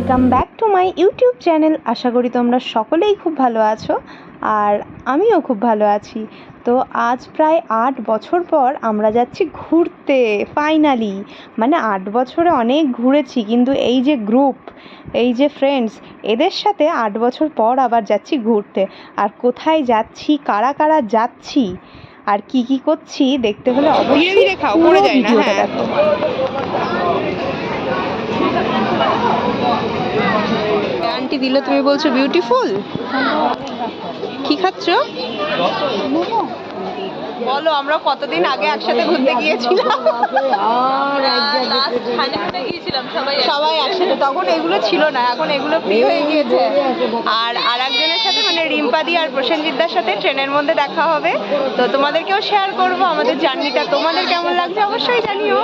Welcome back to my YouTube channel. আশা করি তোমরা সকলেই খুব ভালো আছো আর আমিও খুব ভালো আছি। তো আজ প্রায় 8 বছর পর আমরা যাচ্ছি ঘুরতে ফাইনালি। মানে 8 বছরে অনেক ঘুরেছি, কিন্তু এই যে গ্রুপ, এই যে ফ্রেন্ডস, এদের সাথে 8 বছর পর আবার যাচ্ছি ঘুরতে। আর কোথায় যাচ্ছি, কারা কারা যাচ্ছি আর কি কি করছি দেখতে হলে অবশ্যই পুরো ভিডিওটা দেখো। আন্টি দিল, তুমি বলছো বিউটিফুল। কি খাচ্ছ বলো? আমরা কতদিন আগে একসাথে ঘুরতে গিয়েছিলাম, সবাই একসাথে। তখন এগুলো ছিল না, এখন এগুলো ফ্রি হয়ে গিয়েছে। আর আরেকজনের সাথে মানে রিম্পাদি আর প্রসেনজিৎদার সাথে ট্রেনের মধ্যে দেখা হবে। তো তোমাদেরকেও শেয়ার করব আমাদের জার্নিটা। তোমাদের কেমন লাগছে অবশ্যই জানিও।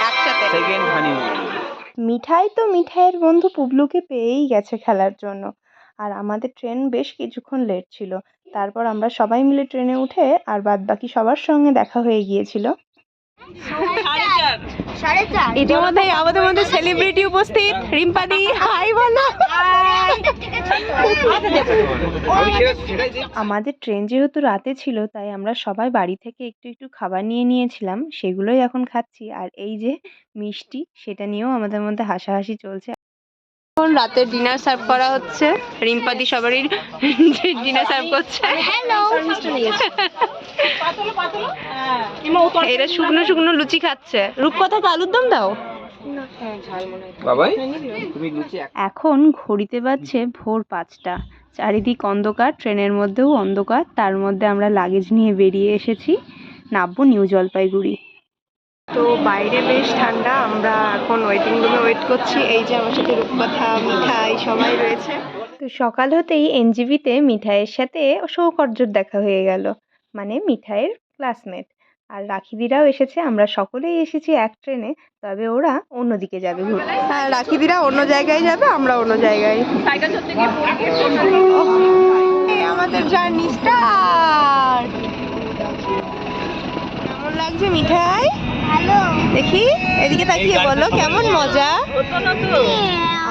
একসাথে মিঠাই তো মিঠাইয়ের বন্ধু পুবলুকে পেয়েই গেছে খেলার জন্য। আর আমাদের ট্রেন বেশ কিছুক্ষণ লেট ছিল। তারপর আমরা সবাই মিলে ট্রেনে উঠে আর বাদ বাকি সবার সঙ্গে দেখা হয়ে গিয়েছিল। ইতিমধ্যে আমাদের মধ্যে সেলিব্রিটি উপস্থিত। রিম্পাদি হাই বলো। আমাদের ট্রেন যেহেতু রাতে ছিল, তাই আমরা সবাই বাড়ি থেকে একটু একটু খাবার নিয়ে নিয়েছিলাম, সেগুলোই এখন খাচ্ছি। আর এই যে মিষ্টি, সেটা নিয়েও আমাদের মধ্যে হাসাহাসি চলছে। এখন রাতের ডিনার সার্ভ করা হচ্ছে। রিম্পাদি সবারই ডিনার সার্ভ করছে। এরা শুকনো শুকনো লুচি খাচ্ছে। রূপকথাকে আলুর দম দাও। এখন ঘড়িতে বাজছে ভোর 5টা। চারিদিক অন্ধকার, ট্রেনের মধ্যেও অন্ধকার। তার মধ্যে আমরা লাগেজ নিয়ে বেরিয়ে এসেছি, নামবো নিউ জলপাইগুড়ি। তো বাইরে বেশ ঠান্ডা, আমরা এখন ওয়েটিং রুমে ওয়েট করছি। এই যে আমার সাথে রূপকথা, মিঠাই সবাই রয়েছে। তো সকাল হতেই এনজিবিতে মিঠাইয়ের সাথে সৌকর্যর দেখা হয়ে গেল, মানে মিঠাইয়ের ক্লাসমেট। আর রাখিদিরাও এসেছে, আমরা সকলেই এসেছি এক ট্রেনে। তবে ওরা অন্যদিকে যাবে ঘুরতে। হ্যাঁ, রাখিদিরা অন্য জায়গায় যাবে, আমরা অন্য জায়গায়। আমাদের জার্নি স্টার্ট। কেমন লাগছে মিঠাই? ভালো। দেখি এদিকে তাকিয়ে বলো কেমন মজা।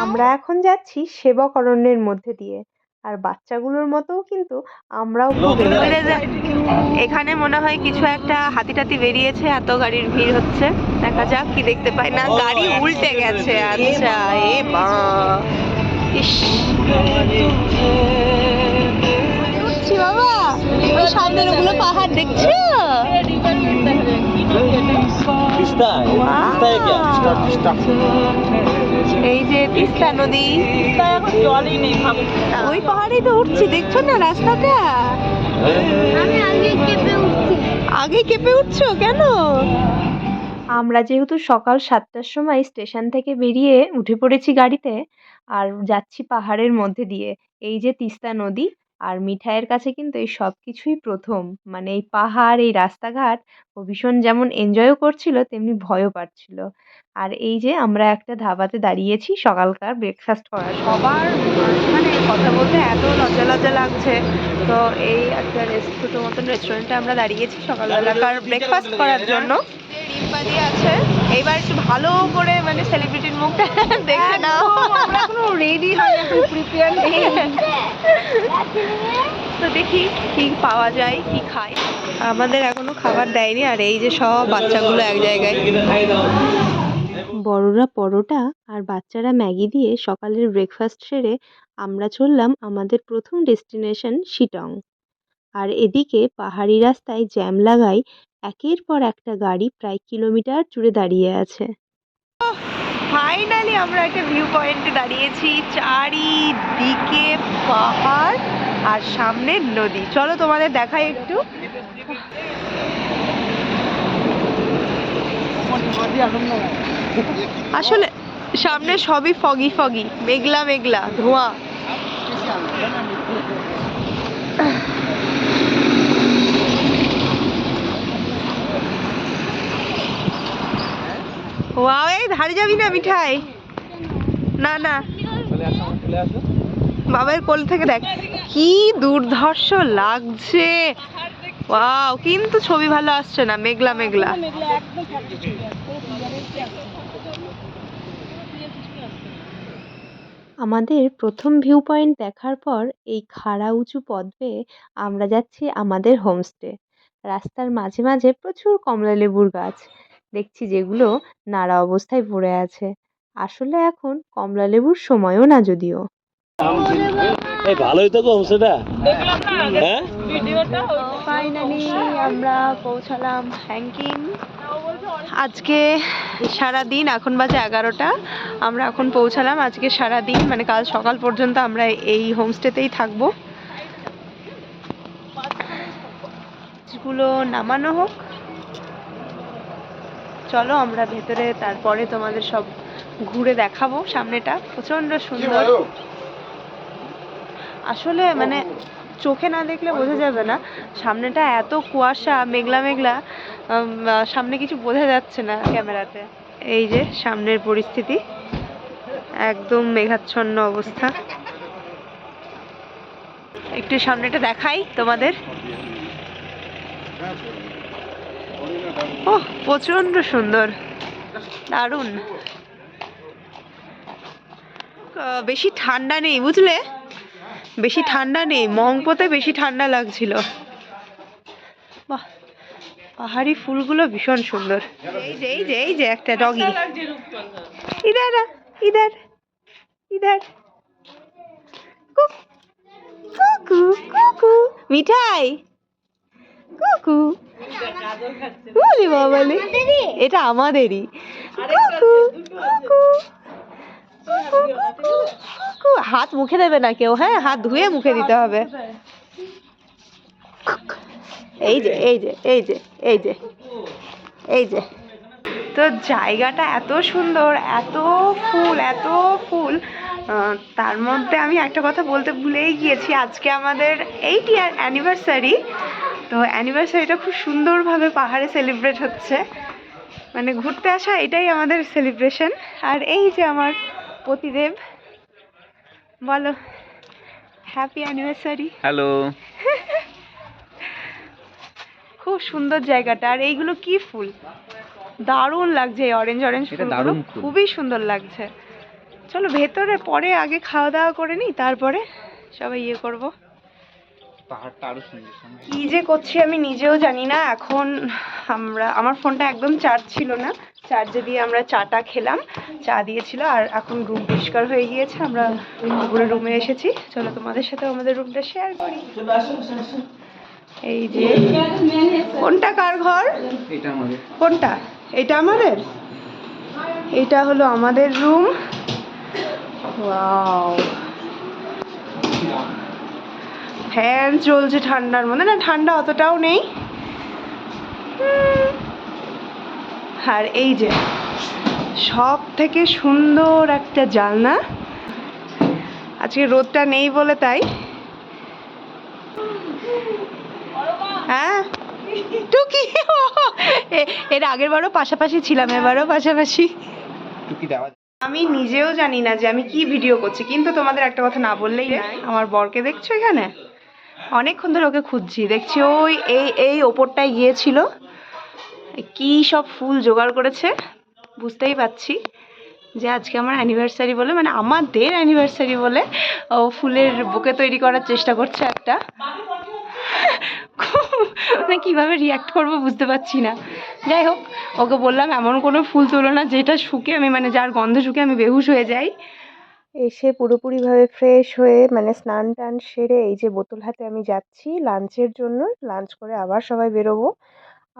আমরা এখন যাচ্ছি সেবক অরণ্যের মধ্যে দিয়ে। আর বাচ্চাগুলোর মতোও কিন্তু আমরাও খুব এখানে মনে হয় কিছু একটা হাতি টাতি বেরিয়েছে, এত গাড়ির ভিড় হচ্ছে। দেখা যাক কি দেখতে পাই। না, গাড়ি উল্টে গেছে। আচ্ছা, এ মা, ইস, উঠছি বাবা। ওই সামনের ওগুলো পাহাড় দেখছো? এই যে তিস্তা নদী। ওই পাহাড়েই তো উঠছি, দেখছো না রাস্তাটা? আগে কেঁপে উঠছো কেন? আমরা যেহেতু সকাল 7টার সময় স্টেশন থেকে বেরিয়ে উঠে পড়েছি গাড়িতে, আর যাচ্ছি পাহাড়ের মধ্যে দিয়ে। এই যে তিস্তা নদী। আর মিঠাইয়ের কাছে কিন্তু এই সব কিছুই প্রথম। মানে এই পাহাড়, এই রাস্তাঘাট ও ভীষণ যেমন এনজয়ও করছিল, তেমনি ভয়ও পাচ্ছিল। আর এই যে আমরা একটা ধাবাতে দাঁড়িয়েছি সকালকার ব্রেকফাস্ট করার। সবার মানে কথা বলতে এত লজ্জা লজ্জা লাগছে। তো এই একটা ছোটো মতন রেস্টুরেন্টে আমরা দাঁড়িয়েছি সকালবেলাকার ব্রেকফাস্ট করার জন্য। রিম্পাদি আছে, এইবার একটু ভালো করে মানে সেলিব্রিটির মুখটা দেখে নাও। আমরা এখনো রেডি হই, এখন প্রিপেয়ার নেই। তো দেখি কি পাওয়া যায়, কি খাই। আমাদের এখনো খাবার দেয়নি। আর এই যে সব বাচ্চাগুলো এক জায়গায়। বড়রা পরোটা আর বাচ্চারা ম্যাগি দিয়ে সকালের ব্রেকফাস্ট সেরে আমরা চললাম আমাদের প্রথম ডেস্টিনেশন শিটং। আর এদিকে পাহাড়ি রাস্তায় জ্যাম লাগায় একের পর একটা গাড়ি প্রায় কিলোমিটার জুড়ে দাঁড়িয়ে আছে। ফাইনালি আমরা একটা ভিউ পয়েন্টে দাঁড়িয়েছি। চারিদিকে পাহাড় আর সামনে নদী। চলো তোমাদের দেখাই একটু। আসলে সামনে সবই ফগি ফগি, মেঘলা মেঘলা, ধোঁয়া। ওয়াও, এই ধারে যাবি না মিঠাই? না না, বাবার কোল থেকে দেখ কি দুর্ধর্ষ লাগছে। ওয়াও, কিন্তু ছবি ভালো আসছে না, মেঘলা মেঘলা। আমাদের প্রথম ভিউ পয়েন্ট দেখার পর এই খাড়া উঁচু পথ বেয়ে আমরা যাচ্ছি আমাদের হোমস্টে। রাস্তার মাঝে মাঝে প্রচুর কমলালেবুর গাছ দেখছি, যেগুলো নাড়া অবস্থায় পড়ে আছে। আসলে এখন কমলালেবুর সময়ও না যদিও। ভালোই তো হোমস্টেটা। হ্যাঁ, ফাইনালি আমরা পৌঁছালাম হ্যাংকিং। আজকে সারাদিন, এখন বাজে 11টা, আমরা এখন পৌঁছালাম। আজকে সারাদিন মানে কাল সকাল পর্যন্ত আমরা এই হোমস্টেতেই থাকবো। গুলো নামানো হোক, চলো আমরা ভেতরে, তারপরে তোমাদের সব ঘুরে দেখাবো। সামনেটা প্রচন্ড সুন্দর। আসলে মানে চোখে না দেখলে বোঝা যাবে না, সামনেটা এত কুয়াশা, মেঘলা মেঘলা, সামনে কিছু বোঝা যাচ্ছে না ক্যামেরাতে। এই যে সামনের পরিস্থিতি, একদম মেঘাচ্ছন্ন অবস্থা। একটু সামনেটা দেখাই তোমাদের। ওহ, প্রচন্ড সুন্দর, দারুণ। বেশি ঠান্ডা নেই বুঝলে, বেশি ঠান্ডা নেই। মংপোতে বেশি ঠান্ডা লাগছিল। বাহ, পাহাড়ি ফুলগুলো ভীষণ সুন্দর। এই যে এই যে এই যে একটা ডগি, ইধার ইধার ইধার, কুকু কুকু, মিঠাই কুকু। বলি বাবালে, এটা আমাদেরই। কুকু কুকু কুকু। হাত মুখে দেবে না কেউ, হ্যাঁ, হাত ধুয়ে মুখে দিতে হবে। এই যে এই যে এই যে এই যে এই যে। তো জায়গাটা এত সুন্দর, এত ফুল, এত ফুল। তার মধ্যে আমি একটা কথা বলতে ভুলেই গিয়েছি, আজকে আমাদের 8 ইয়ার অ্যানিভার্সারি। তো অ্যানিভার্সারিটা খুব সুন্দরভাবে পাহাড়ে সেলিব্রেট হচ্ছে, মানে ঘুরতে আসা এটাই আমাদের সেলিব্রেশন। আর এই যে আমার পতিদেব, বলো হ্যাপি অ্যানিভার্সারি। হ্যালো। খুব সুন্দর জায়গাটা। আর এইগুলো কি ফুল, দারুণ লাগছে। এই অরেঞ্জ অরেঞ্জ ফুলগুলো খুবই সুন্দর লাগছে। চলো ভেতরে, পরে আগে খাওয়া দাওয়া করে নিই, তারপরে সবাই ইয়ে করবো। পাহাড়টা আরো সুন্দর। কি যে করছি আমি নিজেও জানি না। এখন আমার ফোনটা একদম চার্জ ছিল না, চার্জে দিয়ে আমরা চাটা খেলাম, চা দিয়েছিল। আর এখন রুম পরিষ্কার হয়ে গিয়েছে, আমরা উপরে রুমে এসেছি। চলো তোমাদের সাথে আমাদের রুমটা শেয়ার করি। এই যে, কোনটা কার ঘর? এটা আমাদের। কোনটা? এটা আমাদের। এটা হলো আমাদের রুম। ওয়াও, ফ্যান চলছে ঠান্ডার মধ্যে, না ঠান্ডা অতটাও নেই। আর এই যে সব থেকে সুন্দর একটা জানলা, আজকে রোদটা নেই বলে তাই। হ্যাঁ টুকি, এর আগের বারও পাশাপাশি ছিলাম, এবারও পাশাপাশি। আমি নিজেও জানি না যে আমি কি ভিডিও করছি, কিন্তু তোমাদের একটা কথা না বললেই নয়। আমার বরকে দেখছো এখানে, অনেকক্ষণ ধরে ওকে খুঁজছি। দেখছি ওই এই ওপরটায় গিয়েছিল, কি সব ফুল জোগাড় করেছে। বুঝতেই পারছি যে আজকে আমার অ্যানিভার্সারি বলে, মানে আমাদের অ্যানিভার্সারি বলে ও ফুলের বুকে তৈরি করার চেষ্টা করছে একটা। মানে কীভাবে রিয়াক্ট করবো বুঝতে পারছি না। যাই হোক, ওকে বললাম এমন কোনো ফুল তোলো না যেটা শুকে আমি, মানে যার গন্ধ শুকে আমি বেহুশ হয়ে যাই। এসে পুরোপুরিভাবে ফ্রেশ হয়ে, মানে স্নান টান সেরে, এই যে বোতল হাতে আমি যাচ্ছি লাঞ্চের জন্য। লাঞ্চ করে আবার সবাই বেরোবো।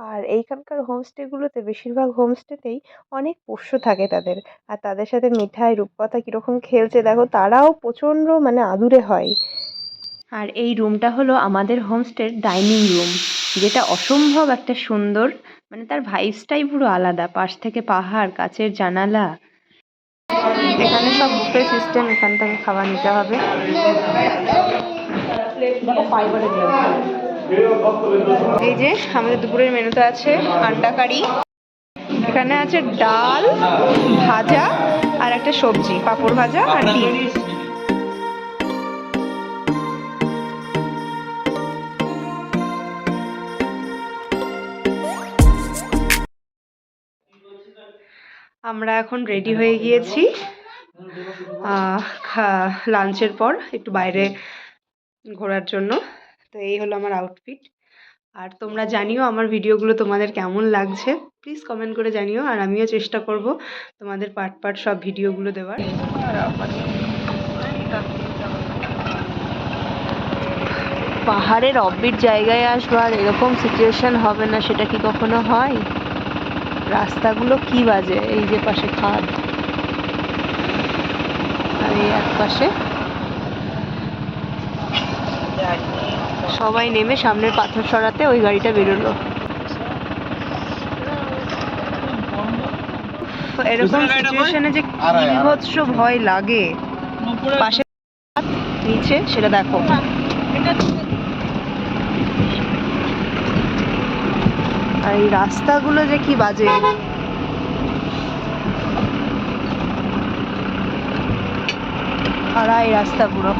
আর এইখানকার হোমস্টেগুলোতে, বেশিরভাগ হোমস্টেতেই অনেক পোষ্য থাকে তাদের। আর তাদের সাথে মিঠাই, রূপকথা কীরকম খেলছে দেখো, তারাও প্রচণ্ড মানে আদুরে হয়। আর এই রুমটা হলো আমাদের হোমস্টের ডাইনিং রুম, যেটা অসম্ভব একটা সুন্দর, মানে তার ভাইবসটাই পুরো আলাদা। পাশ থেকে পাহাড়, কাচের জানালা। এখানে সব বুফে সিস্টেম, এখান থেকে খাবার নিতে হবে। এই যে আমাদের দুপুরের মেনুতে আছে আন্ডা কারি, এখানে আছে ডাল, ভাজা আর একটা সবজি, পাঁপড় ভাজা আর ডিম। আমরা এখন রেডি হয়ে গিয়েছি। লাঞ্চের পর একটু বাইরে ঘোরার জন্য। তো এই হলো আমার আউটফিট। আর তোমরা জানিও আমার ভিডিওগুলো তোমাদের কেমন লাগছে, প্লিজ কমেন্ট করে জানিও। আর আমিও চেষ্টা করব তোমাদের পার্ট পার্ট সব ভিডিওগুলো দেওয়ার। পাহাড়ের অফবিট জায়গায় আসবো আর এরকম সিচুয়েশন হবে না, সেটা কি কখনো হয়? রাস্তাগুলো কি বাজে, এই যে পাশে খাদ আর এই এক পাশে সবাই নেমে সামনের পাথর সরাতে ওই গাড়িটা বেরোলো। এরকম সিচুয়েশনে যে কি বিভৎস ভয় লাগে। পাশে নিচে সেটা দেখো। আর এই রাস্তাগুলো যে কি বাজে। খাড়া এই রাস্তা পুরো।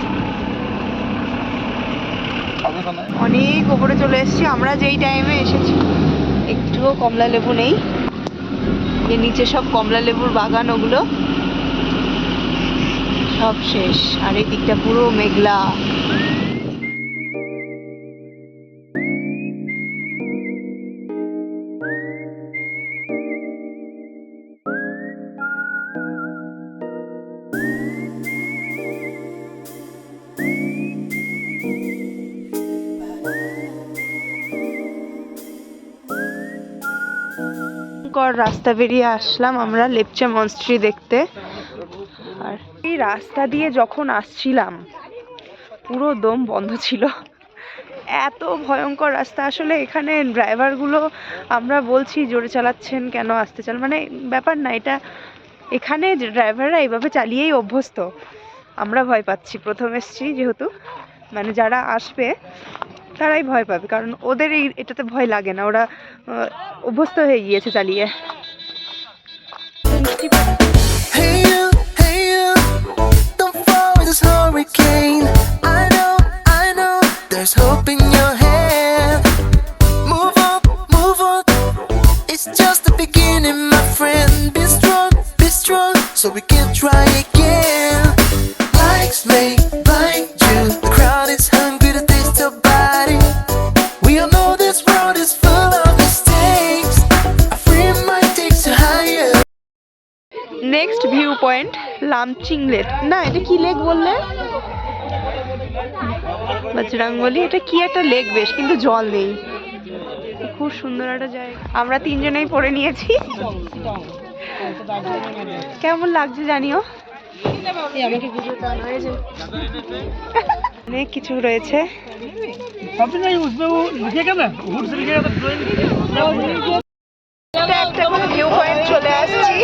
অনেক উপরে চলে এসেছি আমরা। যেই টাইমে এসেছি একটুও কমলা লেবু নেই। যে নিচে সব কমলা লেবুর বাগান, ওগুলো সব শেষ। আর এই দিকটা পুরো মেঘলা। রাস্তা বেরিয়ে আসলাম আমরা লেপচা মনস্ট্রি দেখতে। আর এই রাস্তা দিয়ে যখন আসছিলাম পুরো দম বন্ধ ছিল, এত ভয়ঙ্কর রাস্তা। আসলে এখানে ড্রাইভারগুলো, আমরা বলছি জোরে চালাচ্ছেন কেন, আসতে চাল, মানে ব্যাপার না এটা। এখানে ড্রাইভাররা এইভাবে চালিয়েই অভ্যস্ত। আমরা ভয় পাচ্ছি, প্রথম এসছি যেহেতু, মানে যারা আসবে তারাই ভয় পাবে, কারণ ওদের এটাতে ভয় লাগে না, ওরা অভ্যস্ত হয়ে গিয়েছে চালিয়ে। Hey you, don't fall in this hurricane. I know, there's hope in your hand. Move on, it's just the beginning, my friend. Be strong, so we can try again. Likes may blind you, the crowd is hungry to taste your body. We all know this world is full of mistakes. A free mind takes you higher. Next view point Lamching lake. না, এটা কি lake বললে? বজরংবলী। এটা কি একটা lake বেশ, কিন্তু জল নেই। খুব সুন্দর একটা জায়গা। আমরা তিনজনেই পড়ে নিয়েছি। কেমন লাগছে জানিও। অনেক কিছু রয়েছে। একটা কোনো ভিউ পয়েন্ট চলে আসছি।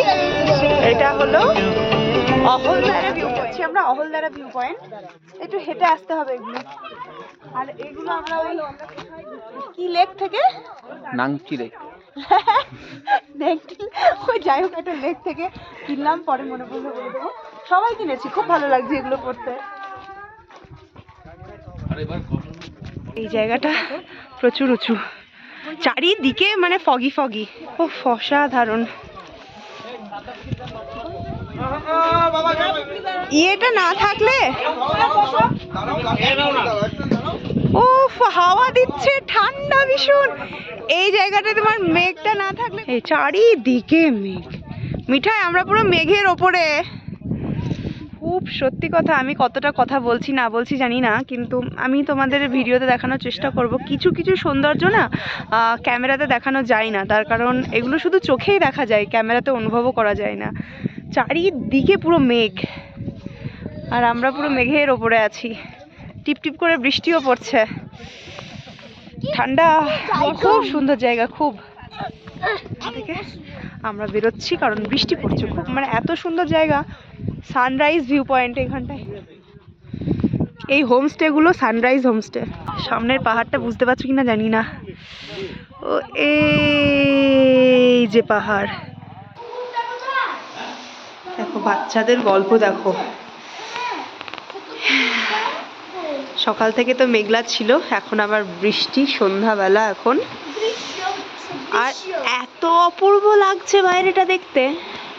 এটা হলো অহলদারা ভিউ পয়েন্ট। আমরা অহলদারা ভিউ পয়েন্ট। একটু হেঁটে আসতে হবে এগুলো। আর এগুলো আমরা ওই কি লেক থেকে, নাংচি লেক, ওই যাই হোক একটা লেক থেকে কিনলাম, পরে মনে পড়লে বলে দেবো। সবাই কিনেছি, খুব ভালো লাগছে এগুলো পড়তে। এই জায়গাটা প্রচুর উঁচু, চারিদিকে মানে ফগি ফগি। ও অসাধারণ। ইয়েটা না থাকলে, ও হাওয়া দিচ্ছে, ঠান্ডা ভীষণ। এই জায়গাটা তোমার মেঘটা না থাকলে, এই চারিদিকে মেঘ। মিঠাই, আমরা পুরো মেঘের ওপরে। খুব সত্যি কথা, আমি কতটা কথা বলছি না বলছি জানি না, কিন্তু আমি তোমাদের ভিডিওতে দেখানোর চেষ্টা করব। কিছু কিছু সৌন্দর্য না ক্যামেরাতে দেখানো যায় না, তার কারণ এগুলো শুধু চোখেই দেখা যায়, ক্যামেরাতে অনুভবও করা যায় না। চারিদিকে পুরো মেঘ, আর আমরা পুরো মেঘের ওপরে আছি। টিপ টিপ করে বৃষ্টিও পড়ছে, ঠান্ডা, খুব সুন্দর জায়গা। খুব থেকে আমরা বেরোচ্ছি কারণ বৃষ্টি পড়ছে খুব, মানে এত সুন্দর জায়গা। সানরাইজ ভিউ পয়েন্ট এখানটায়। এই হোমস্টেগুলো সানরাইজ হোমস্টে। সামনের পাহাড়টা বুঝতে পারছো কিনা জানি না। ও এই যে পাহাড়, দেখো বাচ্চাদের গল্প দেখো। সকাল থেকে তো মেঘলা ছিল, এখন আবার বৃষ্টি, সন্ধ্যাবেলা এখন। আর এত অপূর্ব লাগছে বাইরেটা দেখতে।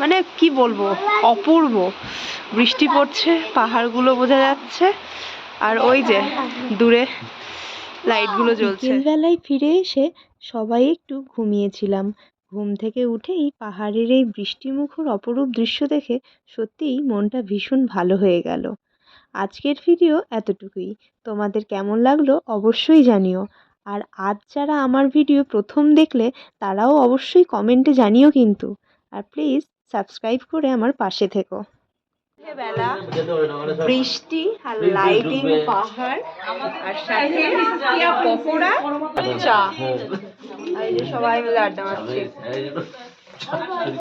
মানে কি বলবো, অপূর্ব। বৃষ্টি পড়ছে, পাহাড়গুলো বোঝা যাচ্ছে, আর ওই যে দূরে লাইটগুলো জ্বলছে। বিকেলবেলায় ফিরে এসে সবাই একটু ঘুমিয়েছিলাম। ঘুম থেকে উঠেই পাহাড়ের এই বৃষ্টিমুখর অপরূপ দৃশ্য দেখে সত্যিই মনটা ভীষণ ভালো হয়ে গেল। আজকের ভিডিও এতটুকুই। তোমাদের কেমন লাগলো অবশ্যই জানিও। আর আজ যারা আমার ভিডিও প্রথম দেখলে তারাও অবশ্যই কমেন্টে জানিও কিন্তু। আর প্লিজ সাবস্ক্রাইব করে আমার পাশে থেকো। বেলা, বৃষ্টি আর লাইটিং, পাহাড় আর সাথে পকোড়া, চা। আর এই যে সবাই মিলে আড্ডা মারছে।